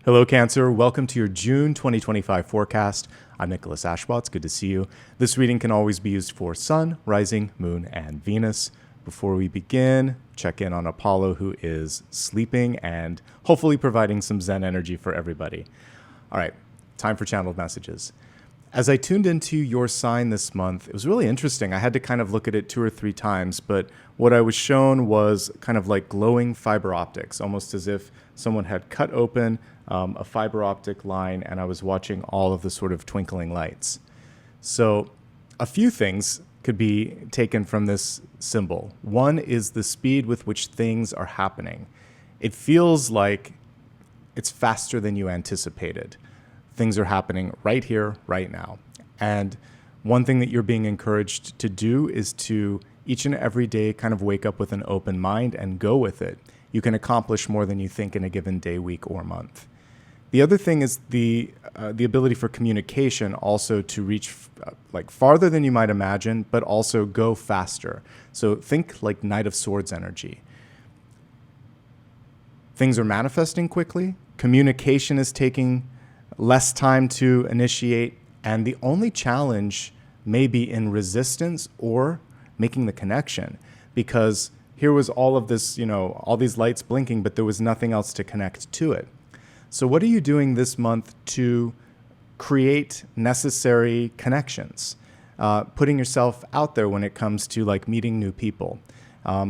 Hello, Cancer. Welcome to your June 2025 forecast. I'm Nicholas Ashbaugh. It's good to see you. This reading can always be used for Sun, Rising, Moon, and Venus. Before we begin, check in on Apollo, who is sleeping and hopefully providing some Zen energy for everybody. All right, time for channeled messages. As I tuned into your sign this month, it was really interesting. I had to kind of look at it 2 or 3 times, but what I was shown was kind of like glowing fiber optics, almost as if someone had cut open a fiber optic line and I was watching all of the sort of twinkling lights. So a few things could be taken from this symbol. One is the speed with which things are happening. It feels like it's faster than you anticipated. Things are happening right here, right now. And one thing that you're being encouraged to do is to each and every day kind of wake up with an open mind and go with it. You can accomplish more than you think in a given day, week, or month. The other thing is the ability for communication also to reach like farther than you might imagine, but also go faster. So think like Knight of Swords energy. Things are manifesting quickly. Communication is taking less time to initiate. And the only challenge may be in resistance or making the connection, because here was all of this, all these lights blinking, but there was nothing else to connect to it. So what are you doing this month to create necessary connections? Putting yourself out there when it comes to like meeting new people,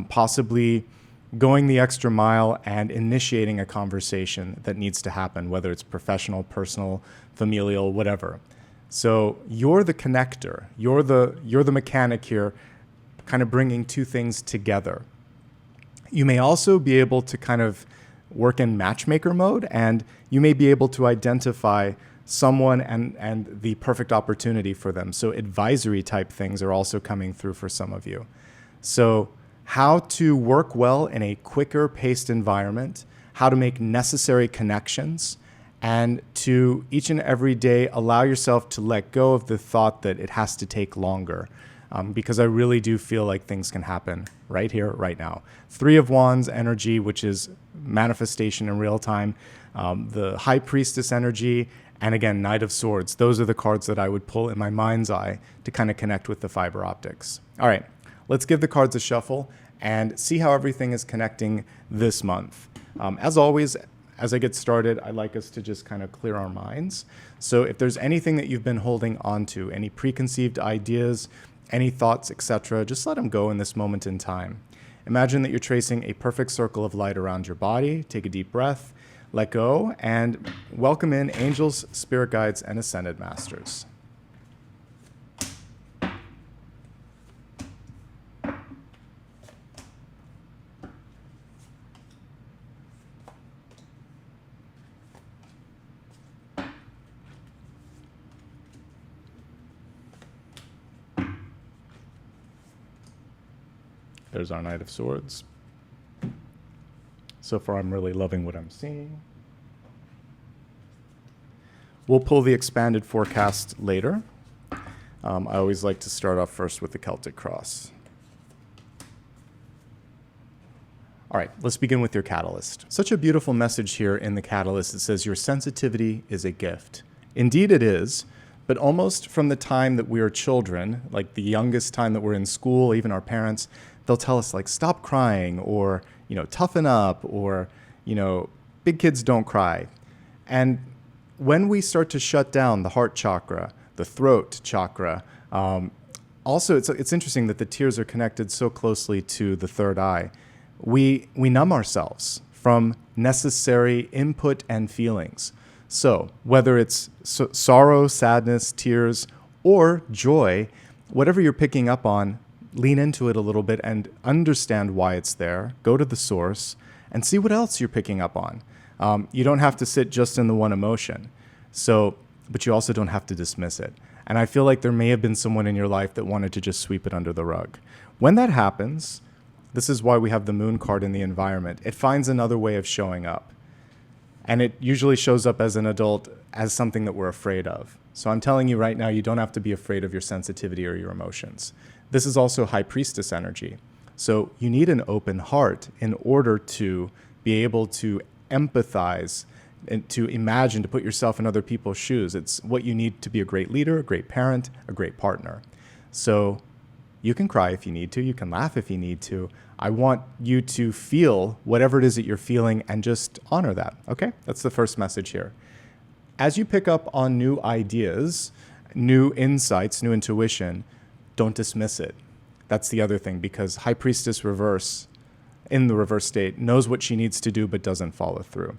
possibly going the extra mile and initiating a conversation that needs to happen, whether it's professional, personal, familial, whatever. So you're the connector. You're the mechanic here, kind of bringing two things together. You may also be able to kind of work in matchmaker mode, and you may be able to identify someone and the perfect opportunity for them. So advisory type things are also coming through for some of you. So how to work well in a quicker paced environment, how to make necessary connections, and to each and every day allow yourself to let go of the thought that it has to take longer. Because I really do feel like things can happen right here, right now. 3 of Wands energy, which is manifestation in real time, the High Priestess energy, and again, Knight of Swords. Those are the cards that I would pull in my mind's eye to kind of connect with the fiber optics. All right, let's give the cards a shuffle and see how everything is connecting this month. As always, as I get started, I'd like us to just kind of clear our minds. So if there's anything that you've been holding on to, any preconceived ideas, any thoughts, etc., just let them go in this moment in time. Imagine that you're tracing a perfect circle of light around your body. Take a deep breath, let go, and welcome in angels, spirit guides, and ascended masters. There's our Knight of Swords. So far, I'm really loving what I'm seeing. We'll pull the expanded forecast later. I always like to start off first with the Celtic Cross. All right, let's begin with your catalyst. Such a beautiful message here in the catalyst. It says your sensitivity is a gift. Indeed it is, but almost from the time that we are children, like the youngest time that we're in school, even our parents, they'll tell us like, stop crying, or, toughen up, or, big kids don't cry. And when we start to shut down the heart chakra, the throat chakra, also it's interesting that the tears are connected so closely to the third eye. We numb ourselves from necessary input and feelings. So whether it's sorrow, sadness, tears, or joy, whatever you're picking up on, lean into it a little bit and understand why it's there. Go to the source and see what else you're picking up on. You don't have to sit just in the one emotion. But you also don't have to dismiss it. And I feel like there may have been someone in your life that wanted to just sweep it under the rug. When that happens, this is why we have the Moon card in the environment. It finds another way of showing up. And it usually shows up as an adult as something that we're afraid of. So I'm telling you right now, you don't have to be afraid of your sensitivity or your emotions. This is also High Priestess energy. So you need an open heart in order to be able to empathize and to imagine, to put yourself in other people's shoes. It's what you need to be a great leader, a great parent, a great partner. So you can cry if you need to. You can laugh if you need to. I want you to feel whatever it is that you're feeling and just honor that. Okay? That's the first message here. As you pick up on new ideas, new insights, new intuition, don't dismiss it. That's the other thing, because High Priestess reverse, in the reverse state, knows what she needs to do but doesn't follow through.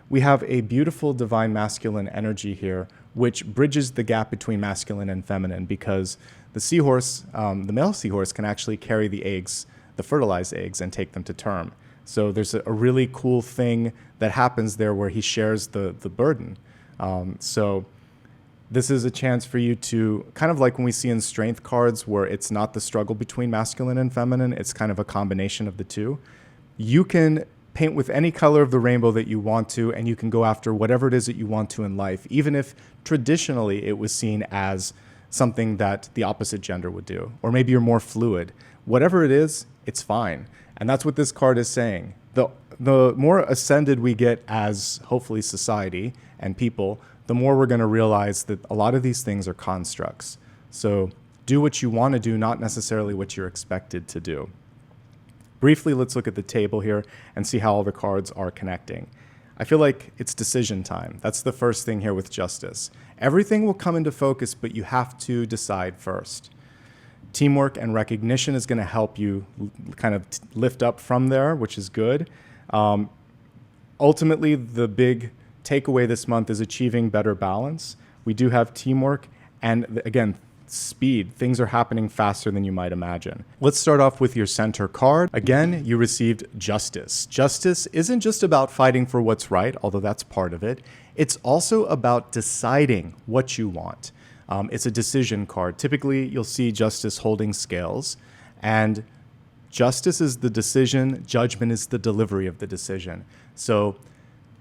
We have a beautiful divine masculine energy here, which bridges the gap between masculine and feminine, because the seahorse, the male seahorse, can actually carry the eggs, the fertilized eggs, and take them to term. So there's a really cool thing that happens there where he shares the burden. So this is a chance for you to, kind of like when we see in strength cards where it's not the struggle between masculine and feminine, it's kind of a combination of the two. You can paint with any color of the rainbow that you want to, and you can go after whatever it is that you want to in life, even if traditionally it was seen as something that the opposite gender would do, or maybe you're more fluid. Whatever it is, it's fine. And that's what this card is saying. The more ascended we get as, hopefully, society and people, the more we're going to realize that a lot of these things are constructs. So do what you want to do, not necessarily what you're expected to do. Briefly, let's look at the table here and see how all the cards are connecting. I feel like it's decision time. That's the first thing here with Justice. Everything will come into focus, but you have to decide first. Teamwork and recognition is going to help you kind of lift up from there, which is good. Ultimately, the big takeaway this month is achieving better balance. We do have teamwork, and again, speed. Things are happening faster than you might imagine. Let's start off with your center card. Again, you received Justice. Justice isn't just about fighting for what's right, although that's part of it. It's also about deciding what you want. It's a decision card. Typically, you'll see Justice holding scales, and Justice is the decision, judgment is the delivery of the decision. So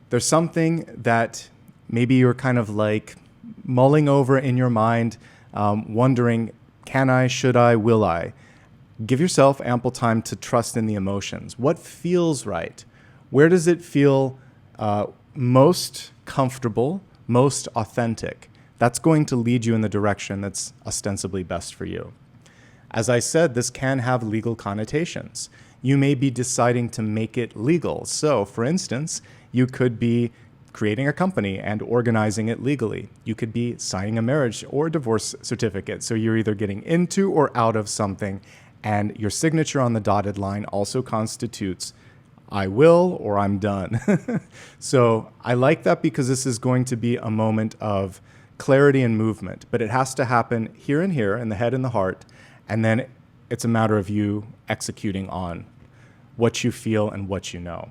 there's something that maybe you're kind of like mulling over in your mind, wondering, can I, should I, will I? Give yourself ample time to trust in the emotions. What feels right? Where does it feel most comfortable, most authentic? That's going to lead you in the direction that's ostensibly best for you. As I said, this can have legal connotations. You may be deciding to make it legal. So, for instance, you could be creating a company and organizing it legally. You could be signing a marriage or divorce certificate. So you're either getting into or out of something, and your signature on the dotted line also constitutes I will or I'm done. So I like that because this is going to be a moment of clarity and movement, but it has to happen here and here in the head and the heart, and then it's a matter of you executing on what you feel and what you know.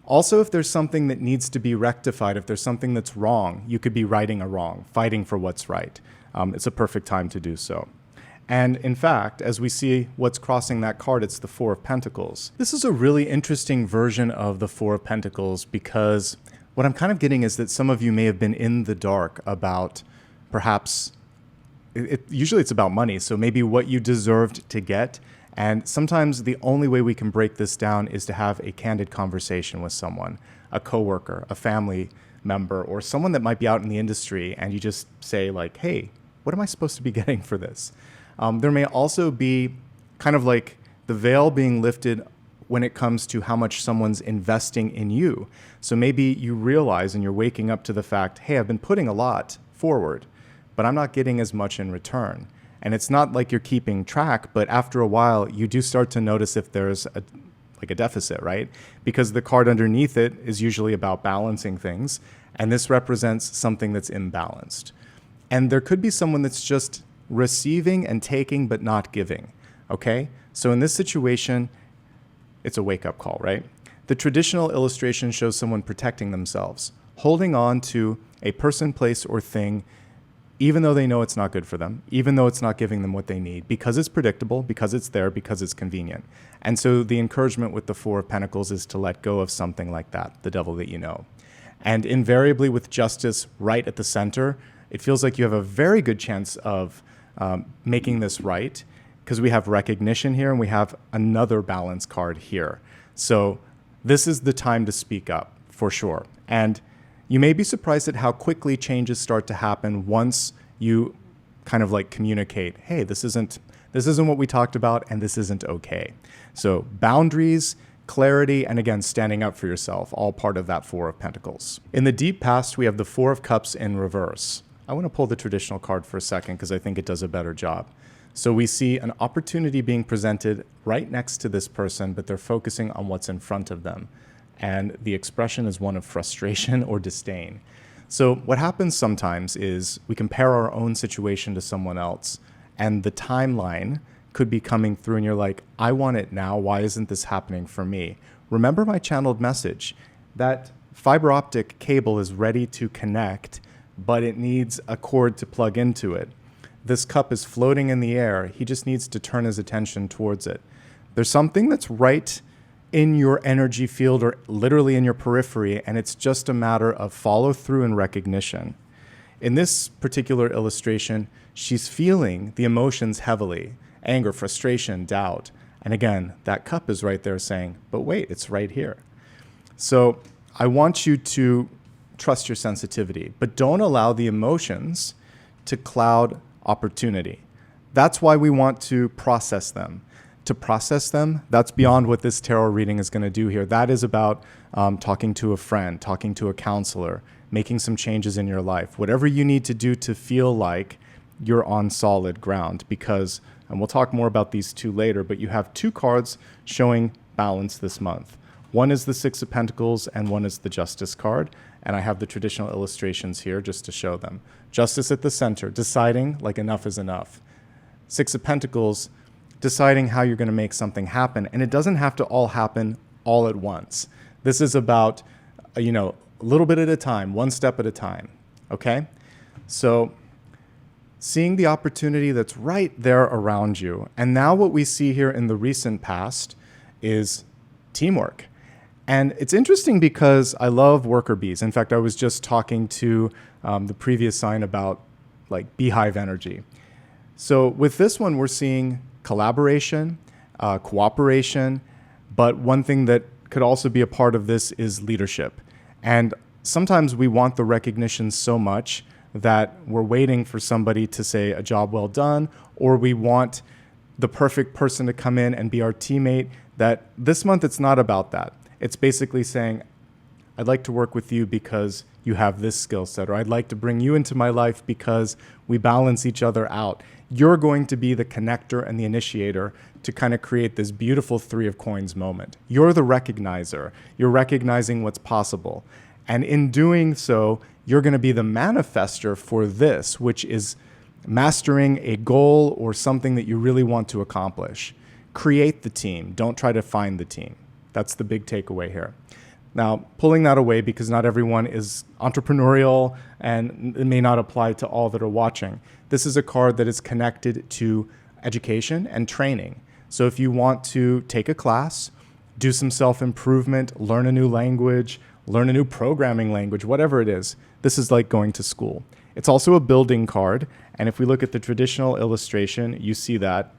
Also, if there's something that needs to be rectified, if there's something that's wrong, you could be righting a wrong, fighting for what's right. It's a perfect time to do so. And in fact, as we see what's crossing that card, it's the Four of Pentacles. This is a really interesting version of the Four of Pentacles because what I'm kind of getting is that some of you may have been in the dark about perhaps, usually it's about money, so maybe what you deserved to get. And sometimes the only way we can break this down is to have a candid conversation with someone, a coworker, a family member, or someone that might be out in the industry, and you just say like, hey, what am I supposed to be getting for this? There may also be kind of like the veil being lifted when it comes to how much someone's investing in you. So maybe you realize and you're waking up to the fact, hey, I've been putting a lot forward, but I'm not getting as much in return. And it's not like you're keeping track, but after a while, you do start to notice if there's a deficit, right? Because the card underneath it is usually about balancing things, and this represents something that's imbalanced. And there could be someone that's just receiving and taking, but not giving, okay? So in this situation, it's a wake-up call, right? The traditional illustration shows someone protecting themselves, holding on to a person, place, or thing even though they know it's not good for them, even though it's not giving them what they need, because it's predictable, because it's there, because it's convenient. And so the encouragement with the Four of Pentacles is to let go of something like that, the devil that you know. And invariably with Justice right at the center, it feels like you have a very good chance of making this right, because we have recognition here and we have another balance card here. So this is the time to speak up. for sure. And you may be surprised at how quickly changes start to happen once you kind of like communicate, hey, this isn't what we talked about, and this isn't okay. So boundaries, clarity, and again, standing up for yourself, all part of that Four of Pentacles. In the deep past, we have the Four of Cups in reverse. I want to pull the traditional card for a second because I think it does a better job. So we see an opportunity being presented right next to this person, but they're focusing on what's in front of them. And the expression is one of frustration or disdain. So what happens sometimes is we compare our own situation to someone else, and the timeline could be coming through and you're like, I want it now. Why isn't this happening for me? Remember my channeled message. That fiber optic cable is ready to connect, but it needs a cord to plug into it. This cup is floating in the air. He just needs to turn his attention towards it. There's something that's right in your energy field or literally in your periphery, and it's just a matter of follow through and recognition. In this particular illustration, she's feeling the emotions heavily, anger, frustration, doubt. And again, that cup is right there saying, but wait, it's right here. So I want you to trust your sensitivity, but don't allow the emotions to cloud opportunity. That's why we want to process them. To process them, that's beyond what this tarot reading is going to do here. That is about talking to a friend, talking to a counselor, making some changes in your life, whatever you need to do to feel like you're on solid ground. Because, and we'll talk more about these two later, but you have two cards showing balance this month. One is the Six of Pentacles and one is the Justice card. And I have the traditional illustrations here just to show them. Justice at the center, deciding like enough is enough. Six of Pentacles, deciding how you're going to make something happen. And it doesn't have to all happen all at once. This is about, a little bit at a time, one step at a time. Okay? So seeing the opportunity that's right there around you. And now what we see here in the recent past is teamwork. And it's interesting because I love worker bees. In fact, I was just talking to the previous sign about like beehive energy. So with this one, we're seeing collaboration, cooperation, but one thing that could also be a part of this is leadership. And sometimes we want the recognition so much that we're waiting for somebody to say a job well done, or we want the perfect person to come in and be our teammate, that this month it's not about that. It's basically saying, I'd like to work with you because you have this skill set, or I'd like to bring you into my life because we balance each other out. You're going to be the connector and the initiator to kind of create this beautiful Three of Coins moment. You're the recognizer. You're recognizing what's possible. And in doing so, you're going to be the manifester for this, which is mastering a goal or something that you really want to accomplish. Create the team. Don't try to find the team. That's the big takeaway here. Now, pulling that away because not everyone is entrepreneurial and it may not apply to all that are watching. This is a card that is connected to education and training. So if you want to take a class, do some self-improvement, learn a new language, learn a new programming language, whatever it is, this is like going to school. It's also a building card. And if we look at the traditional illustration, you see that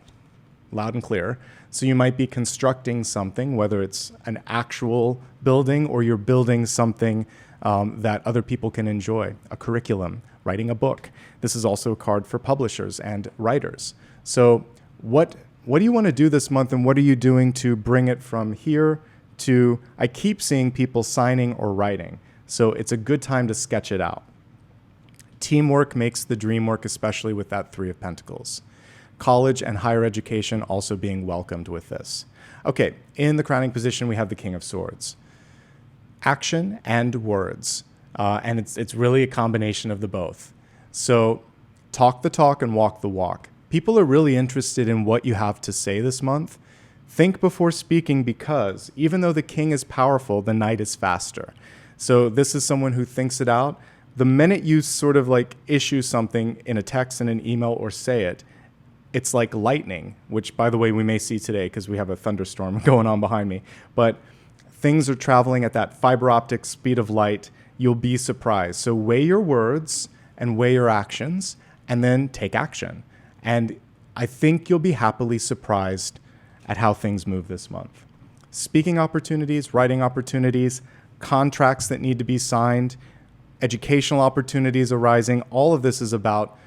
loud and clear. So you might be constructing something, whether it's an actual building or you're building something that other people can enjoy, a curriculum, writing a book. This is also a card for publishers and writers. So what do you want to do this month, and what are you doing to bring it from here to, I keep seeing people signing or writing. So it's a good time to sketch it out. Teamwork makes the dream work, especially with that Three of Pentacles. College and higher education also being welcomed with this. Okay, in the crowning position, we have the King of Swords. Action and words. And it's really a combination of the both. So talk the talk and walk the walk. People are really interested in what you have to say this month. Think before speaking, because even though the king is powerful, the knight is faster. So this is someone who thinks it out. The minute you sort of like issue something in a text, in an email, or say it, it's like lightning, which, by the way, we may see today because we have a thunderstorm going on behind me. But things are traveling at that fiber optic speed of light. You'll be surprised. So weigh your words and weigh your actions, and then take action. And I think you'll be happily surprised at how things move this month. Speaking opportunities, writing opportunities, contracts that need to be signed, educational opportunities arising. All of this is about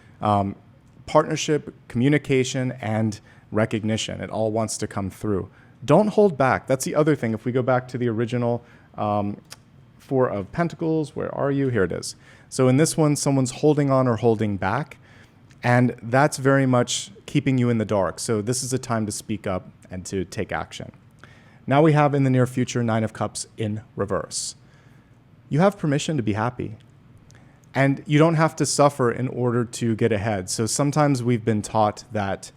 partnership, communication, and recognition. It all wants to come through. Don't hold back. That's the other thing. If we go back to the original Four of Pentacles, where are you? Here it is. So in this one, someone's holding on or holding back, and that's very much keeping you in the dark. So this is a time to speak up and to take action. Now we have in the near future, Nine of Cups in reverse. You have permission to be happy. And you don't have to suffer in order to get ahead. So sometimes we've been taught that,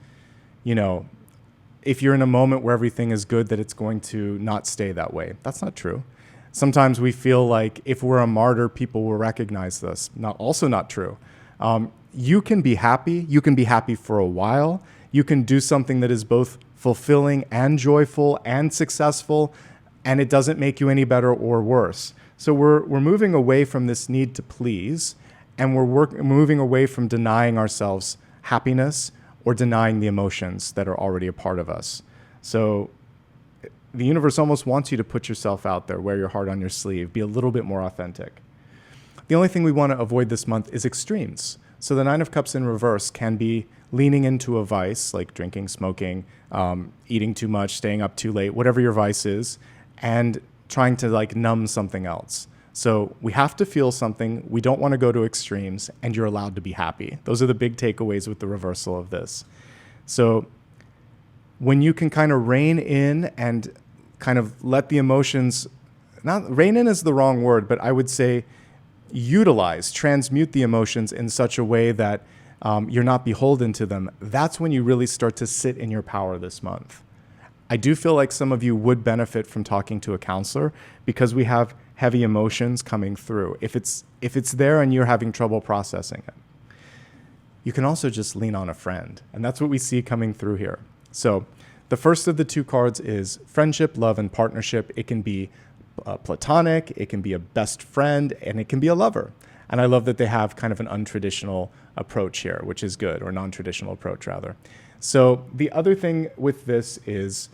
if you're in a moment where everything is good, that it's going to not stay that way. That's not true. Sometimes we feel like if we're a martyr, people will recognize this. Also not true. You can be happy. You can be happy for a while. You can do something that is both fulfilling and joyful and successful, and it doesn't make you any better or worse. So we're moving away from this need to please, and we're moving away from denying ourselves happiness or denying the emotions that are already a part of us. So the universe almost wants you to put yourself out there, wear your heart on your sleeve, be a little bit more authentic. The only thing we want to avoid this month is extremes. So the Nine of Cups in reverse can be leaning into a vice, like drinking, smoking, eating too much, staying up too late, whatever your vice is, and trying to numb something else. So we have to feel something. We don't want to go to extremes, and you're allowed to be happy. Those are the big takeaways with the reversal of this. So when you can kind of rein in and kind of let the emotions, not rein in is the wrong word, but I would say transmute the emotions in such a way that you're not beholden to them. That's when you really start to sit in your power this month. I do feel like some of you would benefit from talking to a counselor because we have heavy emotions coming through. If it's there and you're having trouble processing it, you can also just lean on a friend. And that's what we see coming through here. So the first of the two cards is friendship, love, and partnership. It can be platonic, it can be a best friend, and it can be a lover. And I love that they have kind of an untraditional approach here, which is good, or non-traditional approach rather. So the other thing with this is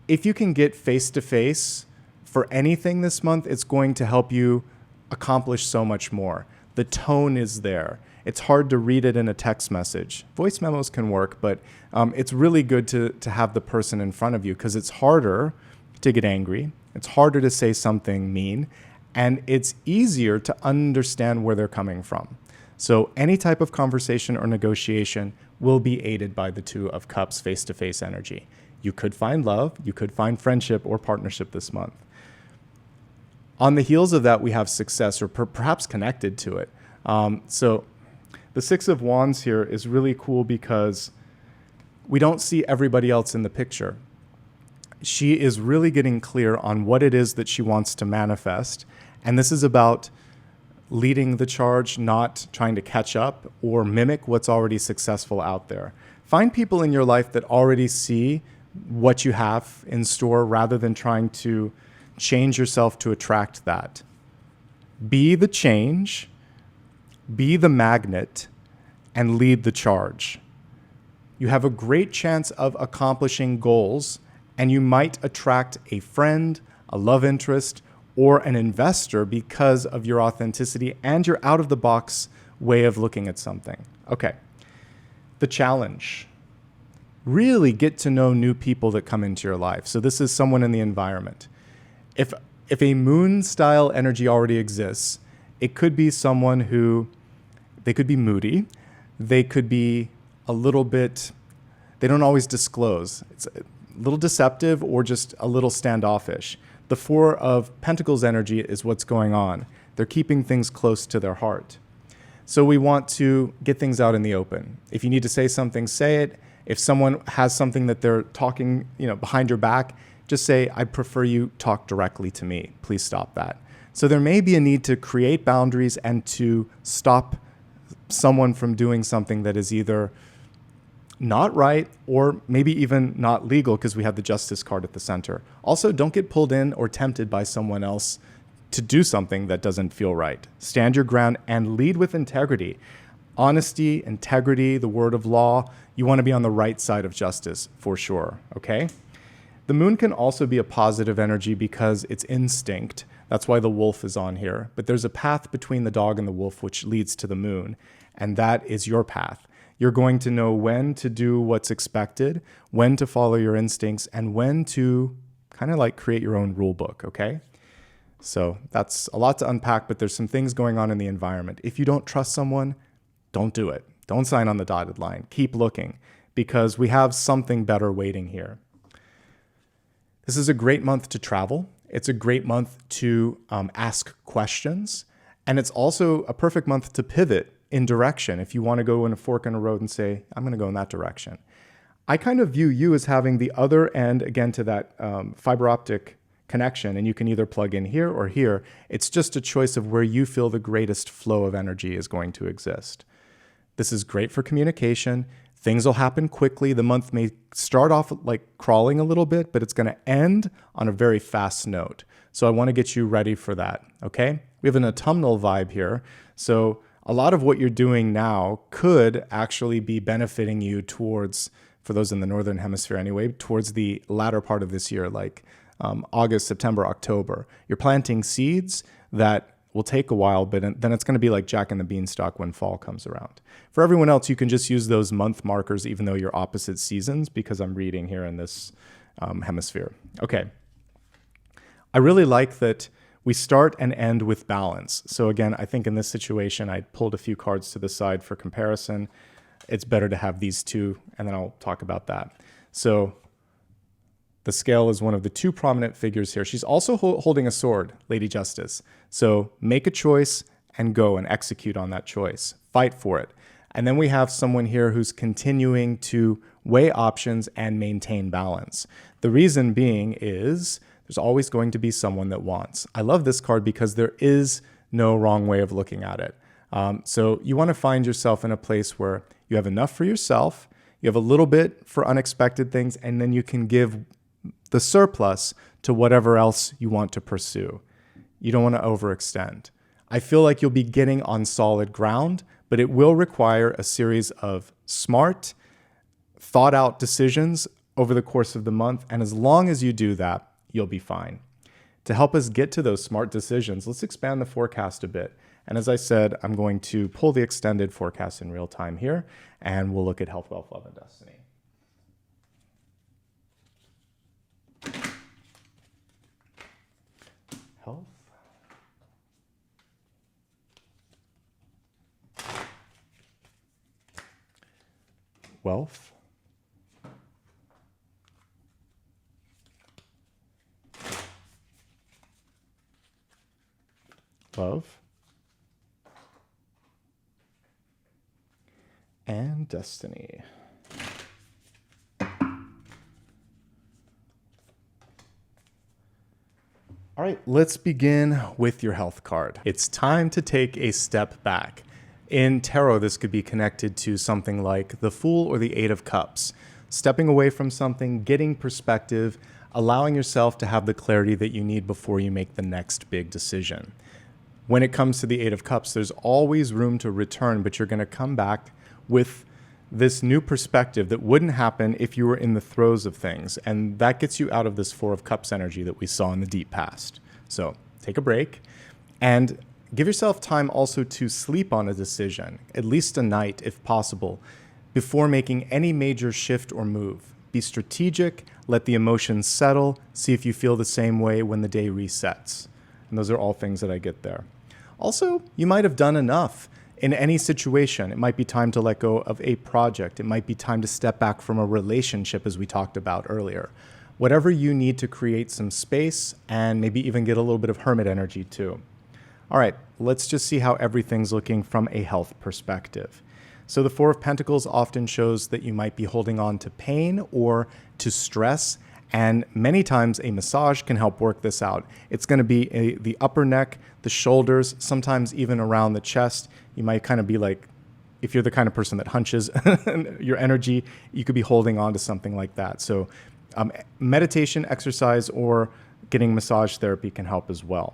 if you can get face-to-face for anything this month, it's going to help you accomplish so much more. The tone is there. It's hard to read it in a text message. Voice memos can work, but it's really good to have the person in front of you because it's harder to get angry. It's harder to say something mean, and it's easier to understand where they're coming from. So any type of conversation or negotiation will be aided by the Two of Cups face-to-face energy. You could find love, you could find friendship or partnership this month. On the heels of that, we have success or perhaps connected to it. So the Six of Wands here is really cool because we don't see everybody else in the picture. She is really getting clear on what it is that she wants to manifest. And this is about leading the charge, not trying to catch up or mimic what's already successful out there. Find people in your life that already see what you have in store rather than trying to change yourself to attract that. Be the change, be the magnet, and lead the charge. You have a great chance of accomplishing goals, and you might attract a friend, a love interest, or an investor because of your authenticity and your out-of-the-box way of looking at something. Okay, the challenge. Really get to know new people that come into your life. So this is someone in the environment. If a moon-style energy already exists, it could be someone who, they could be moody, they could be a little bit, they don't always disclose. It's a little deceptive or just a little standoffish. The Four of Pentacles energy is what's going on. They're keeping things close to their heart. So we want to get things out in the open. If you need to say something, say it. If someone has something that they're talking, behind your back, just say, I prefer you talk directly to me. Please stop that. So there may be a need to create boundaries and to stop someone from doing something that is either not right or maybe even not legal because we have the Justice card at the center. Also, don't get pulled in or tempted by someone else to do something that doesn't feel right. Stand your ground and lead with integrity. Honesty, integrity, the word of law. You want to be on the right side of justice for sure, okay? The moon can also be a positive energy because it's instinct. That's why the wolf is on here. But there's a path between the dog and the wolf which leads to the moon, and that is your path. You're going to know when to do what's expected, when to follow your instincts, and when to kind of like create your own rule book, okay? So that's a lot to unpack, but there's some things going on in the environment. If you don't trust someone, don't do it. Don't sign on the dotted line. Keep looking, because we have something better waiting here. This is a great month to travel. It's a great month to ask questions. And it's also a perfect month to pivot in direction. If you want to go in a fork in a road and say, I'm going to go in that direction. I kind of view you as having the other end, again, to that fiber optic connection. And you can either plug in here or here. It's just a choice of where you feel the greatest flow of energy is going to exist. This is great for communication. Things will happen quickly. The month may start off like crawling a little bit, but it's going to end on a very fast note. So I want to get you ready for that, okay? We have an autumnal vibe here. So a lot of what you're doing now could actually be benefiting you towards, for those in the Northern Hemisphere anyway, towards the latter part of this year, like August, September, October. You're planting seeds that will take a while, but then it's going to be like Jack and the Beanstalk when fall comes around. For everyone else, you can just use those month markers, even though you're opposite seasons, because I'm reading here in this hemisphere. Okay. I really like that we start and end with balance. So again, I think in this situation, I pulled a few cards to the side for comparison. It's better to have these two, and then I'll talk about that. So the scale is one of the two prominent figures here. She's also holding a sword, Lady Justice. So make a choice and go and execute on that choice. Fight for it. And then we have someone here who's continuing to weigh options and maintain balance. The reason being is there's always going to be someone that wants. I love this card because there is no wrong way of looking at it. So you want to find yourself in a place where you have enough for yourself, you have a little bit for unexpected things, and then you can give the surplus to whatever else you want to pursue. You don't want to overextend. I feel like you'll be getting on solid ground, but it will require a series of smart, thought out decisions over the course of the month. And as long as you do that, you'll be fine. To help us get to those smart decisions, let's expand the forecast a bit. And as I said, I'm going to pull the extended forecast in real time here, and we'll look at health, wealth, love, and destiny. Health, wealth, love, and destiny. All right, let's begin with your health card. It's time to take a step back. In tarot, this could be connected to something like the Fool or the Eight of Cups. Stepping away from something, getting perspective, allowing yourself to have the clarity that you need before you make the next big decision. When it comes to the Eight of Cups, there's always room to return, but you're going to come back with this new perspective that wouldn't happen if you were in the throes of things. And that gets you out of this Four of Cups energy that we saw in the deep past. So take a break and give yourself time also to sleep on a decision, at least a night if possible, before making any major shift or move. Be strategic, let the emotions settle, see if you feel the same way when the day resets. And those are all things that I get there. Also, you might have done enough. In any situation, it might be time to let go of a project. It might be time to step back from a relationship, as we talked about earlier. Whatever you need to create some space and maybe even get a little bit of hermit energy too. All right, let's just see how everything's looking from a health perspective. So the Four of Pentacles often shows that you might be holding on to pain or to stress, and many times a massage can help work this out. It's going to be the upper neck, the shoulders, sometimes even around the chest. You might kind of be like, if you're the kind of person that hunches your energy, you could be holding on to something like that. So meditation, exercise, or getting massage therapy can help as well.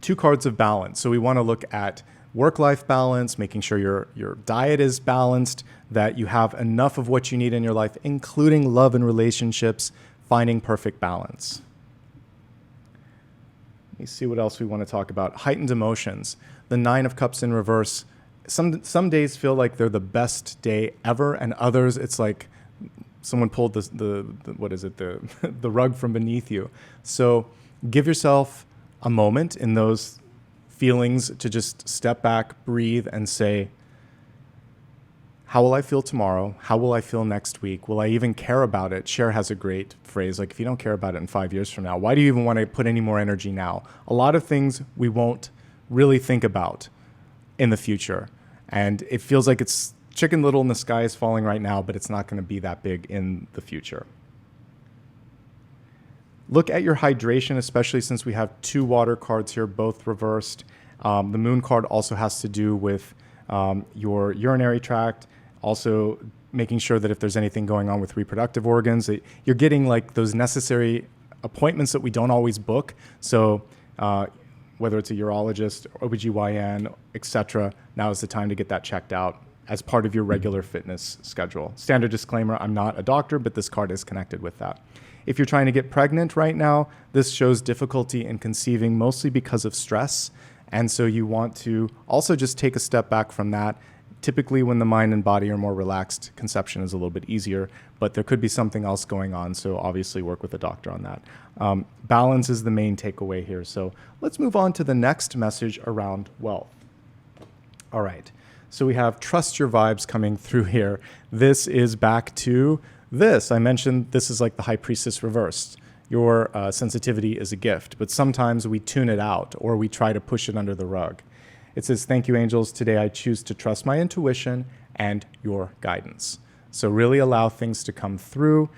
Two cards of balance. So we want to look at work-life balance, making sure your diet is balanced, that you have enough of what you need in your life, including love and relationships, finding perfect balance. Let me see what else we want to talk about. Heightened emotions. The Nine of Cups in reverse. Some days feel like they're the best day ever, and others it's like someone pulled the what is it, the the rug from beneath you. So give yourself a moment in those feelings to just step back, breathe, and say, how will I feel tomorrow? How will I feel next week? Will I even care about it? Cher has a great phrase, like, if you don't care about it in 5 years from now, why do you even want to put any more energy now? A lot of things we won't really think about in the future. And it feels like it's Chicken Little and the sky is falling right now, but it's not going to be that big in the future. Look at your hydration, especially since we have 2 water cards here, both reversed. The moon card also has to do with your urinary tract, also making sure that if there's anything going on with reproductive organs, that you're getting like those necessary appointments that we don't always book. So whether it's a urologist, OBGYN, etc., now is the time to get that checked out as part of your regular fitness schedule. Standard disclaimer, I'm not a doctor, but this card is connected with that. If you're trying to get pregnant right now, this shows difficulty in conceiving, mostly because of stress. And so you want to also just take a step back from that. Typically, when the mind and body are more relaxed, conception is a little bit easier, but there could be something else going on. So obviously work with a doctor on that. Balance is the main takeaway here. So let's move on to the next message around wealth. All right. So we have trust your vibes coming through here. This is back to this. I mentioned this is like the High Priestess reversed. Your sensitivity is a gift, but sometimes we tune it out or we try to push it under the rug. It says, thank you, angels. Today I choose to trust my intuition and your guidance. So really allow things to come through,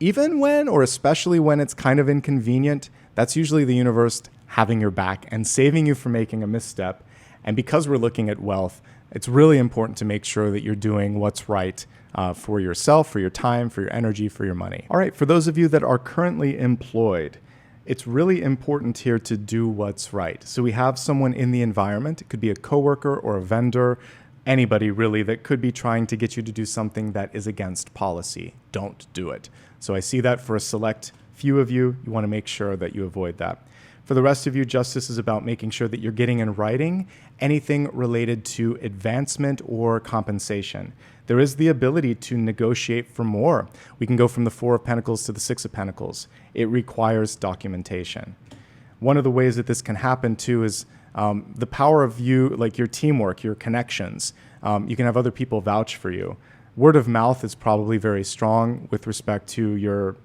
even when, or especially when it's kind of inconvenient. That's usually the universe having your back and saving you from making a misstep. And because we're looking at wealth, it's really important to make sure that you're doing what's right for yourself, for your time, for your energy, for your money. All right, for those of you that are currently employed, it's really important here to do what's right. So we have someone in the environment. It could be a coworker or a vendor, anybody really that could be trying to get you to do something that is against policy. Don't do it. So I see that for a select few of you. You want to make sure that you avoid that. For the rest of you, justice is about making sure that you're getting in writing anything related to advancement or compensation. There is the ability to negotiate for more. We can go from the 4 of Pentacles to the 6 of Pentacles. It requires documentation. One of the ways that this can happen too is the power of you, like your teamwork, your connections. You can have other people vouch for you. Word of mouth is probably very strong with respect to your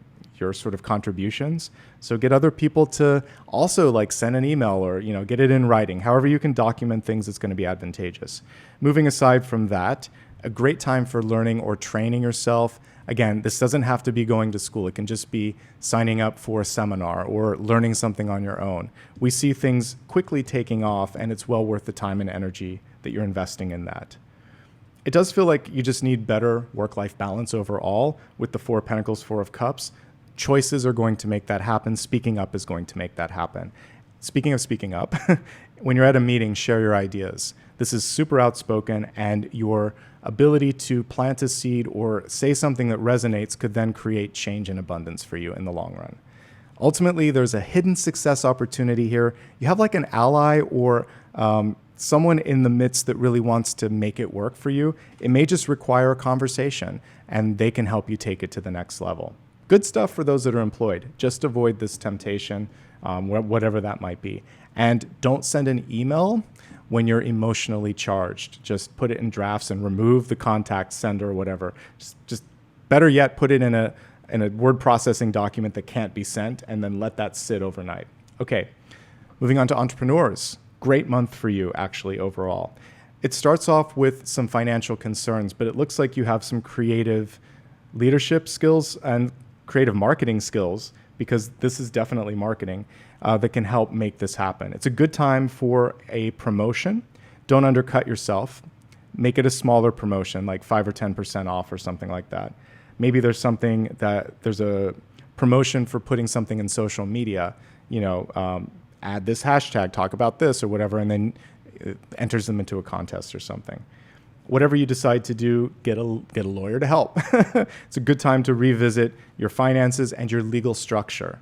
sort of contributions. So get other people to also like send an email or, get it in writing. However you can document things that's going to be advantageous. Moving aside from that, a great time for learning or training yourself. Again, this doesn't have to be going to school. It can just be signing up for a seminar or learning something on your own. We see things quickly taking off, and it's well worth the time and energy that you're investing in that. It does feel like you just need better work-life balance overall with the 4 of Pentacles, 4 of Cups. Choices are going to make that happen. Speaking up is going to make that happen. Speaking of speaking up, when you're at a meeting, share your ideas. This is super outspoken, and your ability to plant a seed or say something that resonates could then create change and abundance for you in the long run. Ultimately, there's a hidden success opportunity here. You have like an ally or someone in the midst that really wants to make it work for you. It may just require a conversation, and they can help you take it to the next level. Good stuff for those that are employed. Just avoid this temptation, whatever that might be. And don't send an email when you're emotionally charged. Just put it in drafts and remove the contact sender or whatever. Just better yet, put it in a word processing document that can't be sent, and then let that sit overnight. Okay, moving on to entrepreneurs. Great month for you, actually, overall. It starts off with some financial concerns, but it looks like you have some creative leadership skills and creative marketing skills, because this is definitely marketing, that can help make this happen. It's a good time for a promotion. Don't undercut yourself. Make it a smaller promotion, like 5 or 10% off or something like that. Maybe there's something that there's a promotion for putting something in social media, add this hashtag, talk about this or whatever, and then it enters them into a contest or something. Whatever you decide to do, get a lawyer to help. It's a good time to revisit your finances and your legal structure.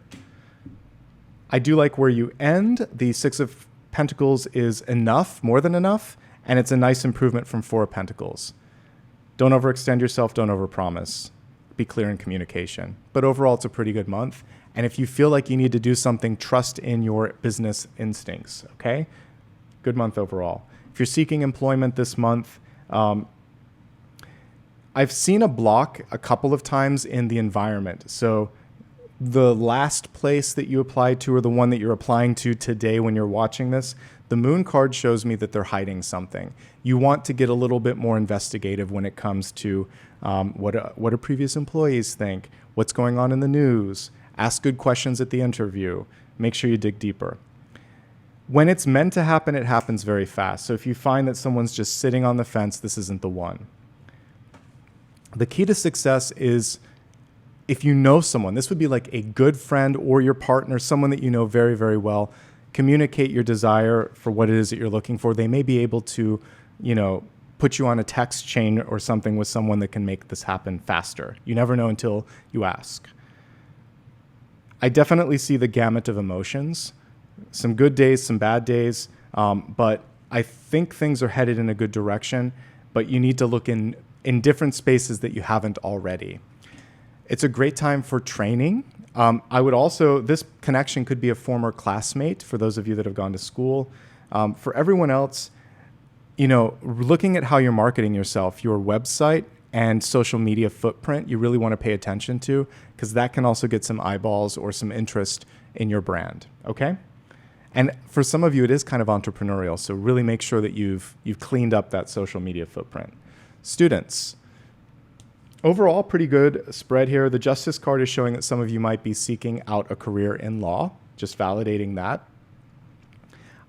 I do like where you end. The Six of Pentacles is enough, more than enough, and it's a nice improvement from Four of Pentacles. Don't overextend yourself, don't overpromise. Be clear in communication. But overall, it's a pretty good month. And if you feel like you need to do something, trust in your business instincts, okay? Good month overall. If you're seeking employment this month, I've seen a block a couple of times in the environment. So the last place that you applied to or the one that you're applying to today when you're watching this, the moon card shows me that they're hiding something. You want to get a little bit more investigative when it comes to what do previous employees think, what's going on in the news, ask good questions at the interview, make sure you dig deeper. When it's meant to happen, it happens very fast. So if you find that someone's just sitting on the fence, this isn't the one. The key to success is if you know someone, this would be like a good friend or your partner, someone that you know very, very well, communicate your desire for what it is that you're looking for. They may be able to, put you on a text chain or something with someone that can make this happen faster. You never know until you ask. I definitely see the gamut of emotions, some good days, some bad days, but I think things are headed in a good direction, but you need to look in different spaces that you haven't already. It's a great time for training. This connection could be a former classmate for those of you that have gone to school. For everyone else, looking at how you're marketing yourself, your website and social media footprint, you really want to pay attention to, because that can also get some eyeballs or some interest in your brand, okay? And for some of you, it is kind of entrepreneurial, so really make sure that you've cleaned up that social media footprint. Students, overall, pretty good spread here. The Justice card is showing that some of you might be seeking out a career in law, just validating that.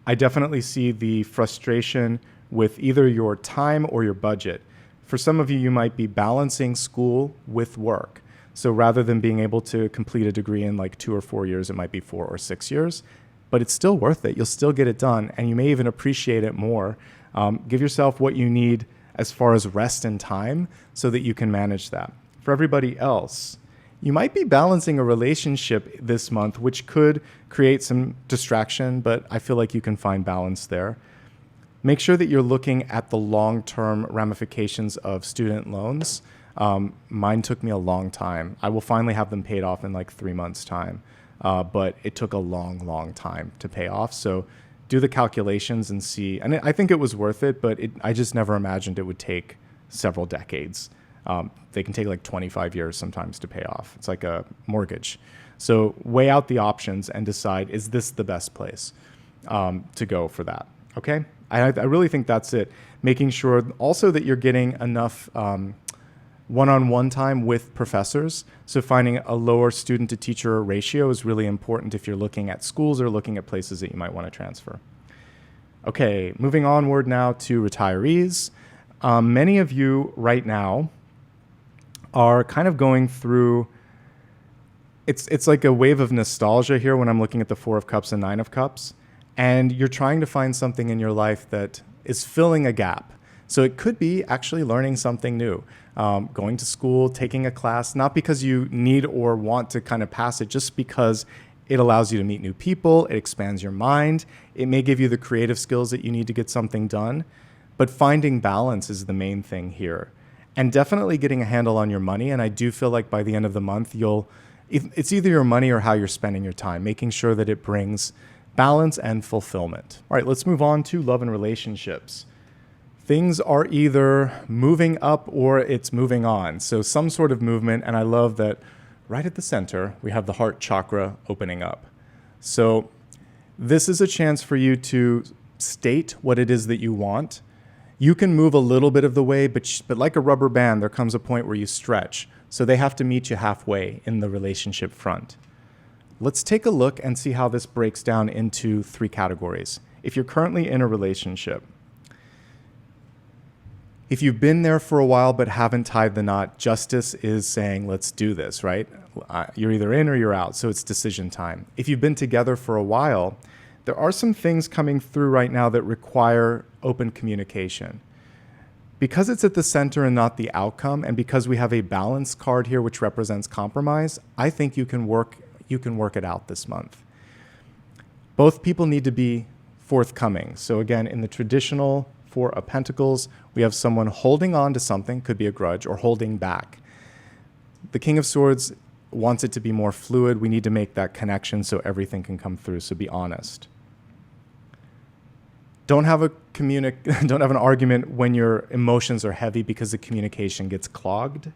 I definitely see the frustration with either your time or your budget. For some of you, you might be balancing school with work. So rather than being able to complete a degree in like 2 or 4 years, it might be 4 or 6 years, but it's still worth it. You'll still get it done, and you may even appreciate it more. Give yourself what you need as far as rest and time so that you can manage that. For everybody else, you might be balancing a relationship this month, which could create some distraction, but I feel like you can find balance there. Make sure that you're looking at the long-term ramifications of student loans. Mine took me a long time. I will finally have them paid off in like 3 months' time, but it took a long, long time to pay off. So do the calculations and see. And I think it was worth it, but I just never imagined it would take several decades. They can take like 25 years sometimes to pay off. It's like a mortgage. So weigh out the options and decide, is this the best place to go for that? Okay? I really think that's it. Making sure also that you're getting enough one-on-one time with professors. So finding a lower student to teacher ratio is really important if you're looking at schools or looking at places that you might want to transfer. Okay, moving onward now to retirees. Many of you right now are kind of going through, it's like a wave of nostalgia here when I'm looking at the 4 of Cups and 9 of Cups. And you're trying to find something in your life that is filling a gap. So it could be actually learning something new, going to school, taking a class, not because you need or want to kind of pass it, just because it allows you to meet new people, it expands your mind, it may give you the creative skills that you need to get something done, but finding balance is the main thing here. And definitely getting a handle on your money, and I do feel like by the end of the month, it's either your money or how you're spending your time, making sure that it brings balance and fulfillment. All right, let's move on to love and relationships. Things are either moving up or it's moving on. So some sort of movement, and I love that right at the center, we have the heart chakra opening up. So this is a chance for you to state what it is that you want. You can move a little bit of the way, but like a rubber band, there comes a point where you stretch. So they have to meet you halfway in the relationship front. Let's take a look and see how this breaks down into 3 categories. If you're currently in a relationship, if you've been there for a while but haven't tied the knot, justice is saying, let's do this, right? You're either in or you're out, so it's decision time. If you've been together for a while, there are some things coming through right now that require open communication. Because it's at the center and not the outcome, and because we have a balance card here which represents compromise, I think you can work it out this month. Both people need to be forthcoming. So again, in the traditional Four of Pentacles, we have someone holding on to something, could be a grudge, or holding back. The King of Swords wants it to be more fluid. We need to make that connection so everything can come through. So be honest. Don't have an argument when your emotions are heavy because the communication gets clogged.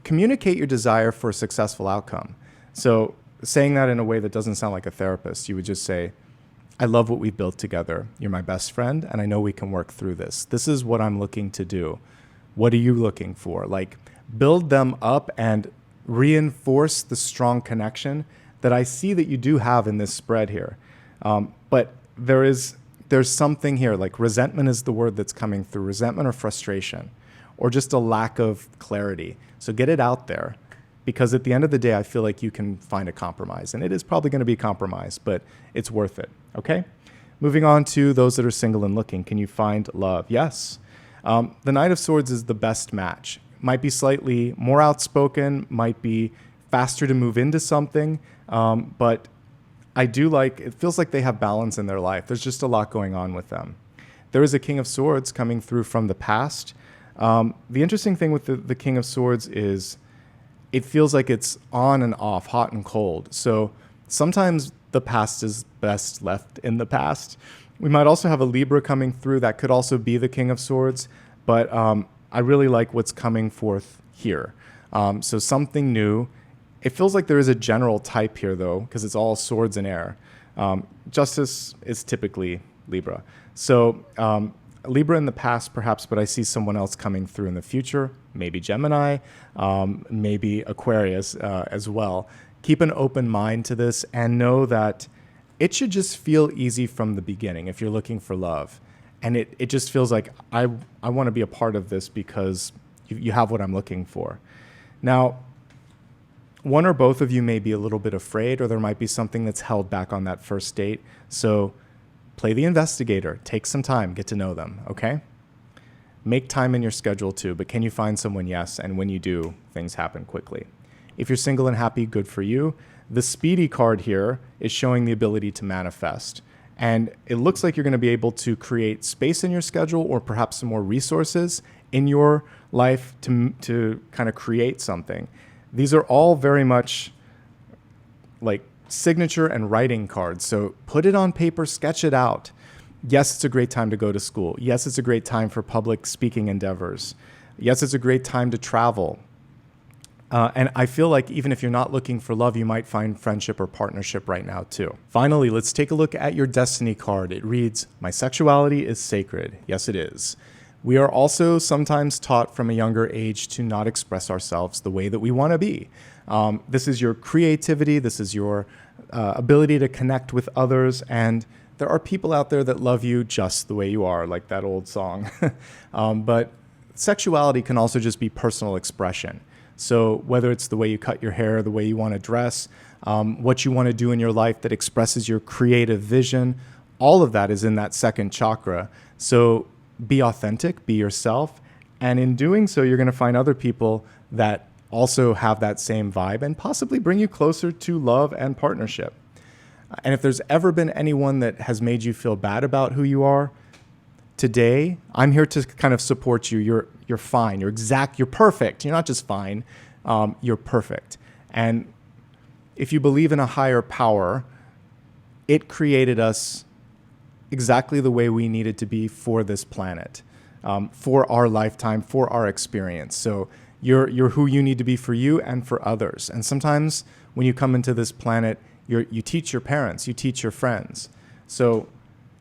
Communicate your desire for a successful outcome. So saying that in a way that doesn't sound like a therapist, you would just say, I love what we've built together. You're my best friend, and I know we can work through this. This is what I'm looking to do. What are you looking for? Like, build them up and reinforce the strong connection that I see that you do have in this spread here. But there's something here, like resentment is the word that's coming through, resentment or frustration, or just a lack of clarity. So get it out there, because at the end of the day, I feel like you can find a compromise, and it is probably going to be a compromise, but it's worth it, okay? Moving on to those that are single and looking. Can you find love? Yes. The Knight of Swords is the best match. Might be slightly more outspoken, might be faster to move into something, but I do like, it feels like they have balance in their life. There's just a lot going on with them. There is a King of Swords coming through from the past. The interesting thing with the King of Swords is it feels like it's on and off, hot and cold. So sometimes the past is best left in the past. We might also have a Libra coming through. That could also be the King of Swords. But I really like what's coming forth here. So something new. It feels like there is a general type here, though, because it's all swords and air. Justice is typically Libra. So Libra in the past, perhaps, but I see someone else coming through in the future. Maybe Gemini, maybe Aquarius as well. Keep an open mind to this and know that it should just feel easy from the beginning if you're looking for love. And it just feels like I want to be a part of this because you have what I'm looking for. Now, one or both of you may be a little bit afraid, or there might be something that's held back on that first date. So play the investigator. Take some time. Get to know them, okay? Make time in your schedule too, but can you find someone? Yes, and when you do, things happen quickly. If you're single and happy, good for you. The Speedy card here is showing the ability to manifest. And it looks like you're going to be able to create space in your schedule, or perhaps some more resources in your life to kind of create something. These are all very much like signature and writing cards. So put it on paper, sketch it out. Yes, it's a great time to go to school. Yes, it's a great time for public speaking endeavors. Yes, it's a great time to travel. And I feel like even if you're not looking for love, you might find friendship or partnership right now too. Finally, let's take a look at your destiny card. It reads, "My sexuality is sacred." Yes, it is. We are also sometimes taught from a younger age to not express ourselves the way that we want to be. This is your creativity. This is your ability to connect with others. And there are people out there that love you just the way you are, like that old song. But sexuality can also just be personal expression. So whether it's the way you cut your hair, the way you want to dress, what you want to do in your life that expresses your creative vision, all of that is in that second chakra. So be authentic, be yourself. And in doing so, you're going to find other people that also have that same vibe and possibly bring you closer to love and partnership. And if there's ever been anyone that has made you feel bad about who you are, today, I'm here to kind of support you. You're fine. You're perfect. You're not just fine. You're perfect. And if you believe in a higher power, it created us exactly the way we needed to be for this planet, for our lifetime, for our experience. So you're who you need to be for you and for others. And sometimes when you come into this planet, you teach your parents, you teach your friends. So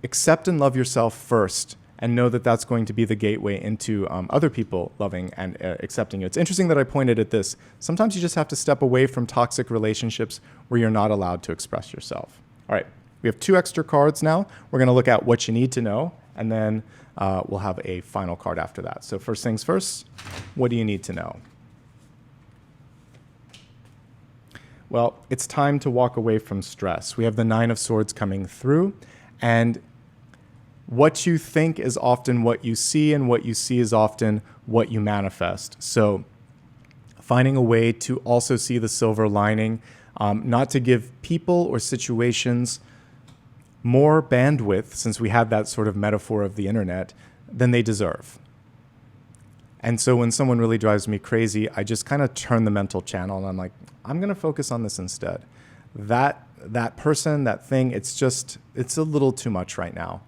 accept and love yourself first, and know that that's going to be the gateway into other people loving and accepting you. It's interesting that I pointed at this. Sometimes you just have to step away from toxic relationships where you're not allowed to express yourself. All right, we have 2 extra cards now. We're going to look at what you need to know, and then we'll have a final card after that. So first things first, what do you need to know? Well, it's time to walk away from stress. We have the 9 of Swords coming through, and what you think is often what you see, and what you see is often what you manifest. So finding a way to also see the silver lining. not to give people or situations more bandwidth, since we have that sort of metaphor of the internet, than they deserve. And so when someone really drives me crazy, I just kind of turn the mental channel and I'm like, I'm going to focus on this instead. That person, that thing, it's a little too much right now.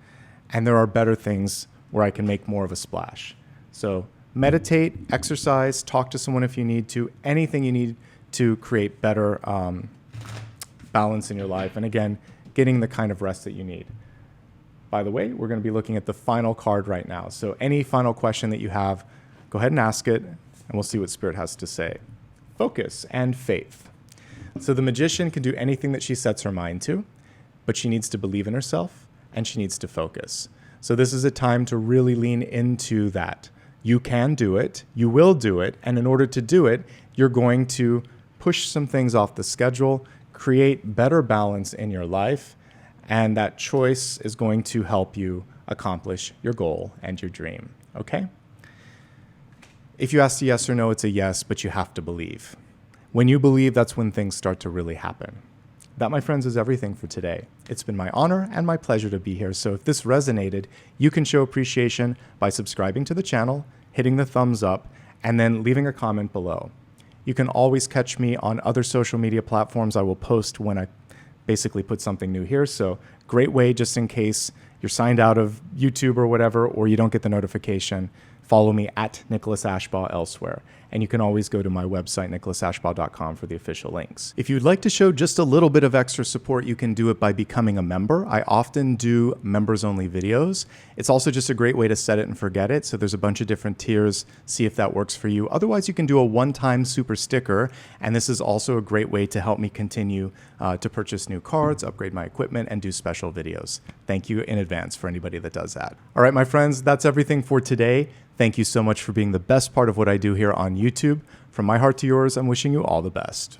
And there are better things where I can make more of a splash. So meditate, exercise, talk to someone if you need to, anything you need to create better balance in your life. And again, getting the kind of rest that you need. By the way, we're going to be looking at the final card right now. So any final question that you have, go ahead and ask it, and we'll see what Spirit has to say. Focus and faith. So the magician can do anything that she sets her mind to, but she needs to believe in herself, and she needs to focus. So this is a time to really lean into that. You can do it, you will do it, and in order to do it, you're going to push some things off the schedule, create better balance in your life, and that choice is going to help you accomplish your goal and your dream, okay? If you ask a yes or no, it's a yes, but you have to believe. When you believe, that's when things start to really happen. That, my friends, is everything for today. It's been my honor and my pleasure to be here. So if this resonated, you can show appreciation by subscribing to the channel, hitting the thumbs up, and then leaving a comment below. You can always catch me on other social media platforms. I will post when I basically put something new here. So great way, just in case you're signed out of YouTube or whatever, or you don't get the notification, follow me at Nicholas Ashbaugh elsewhere. And you can always go to my website, nicholasashbaugh.com, for the official links. If you'd like to show just a little bit of extra support, you can do it by becoming a member. I often do members-only videos. It's also just a great way to set it and forget it. So there's a bunch of different tiers. See if that works for you. Otherwise, you can do a one-time super sticker. And this is also a great way to help me continue to purchase new cards, upgrade my equipment, and do special videos. Thank you in advance for anybody that does that. All right, my friends, that's everything for today. Thank you so much for being the best part of what I do here on YouTube. From my heart to yours, I'm wishing you all the best.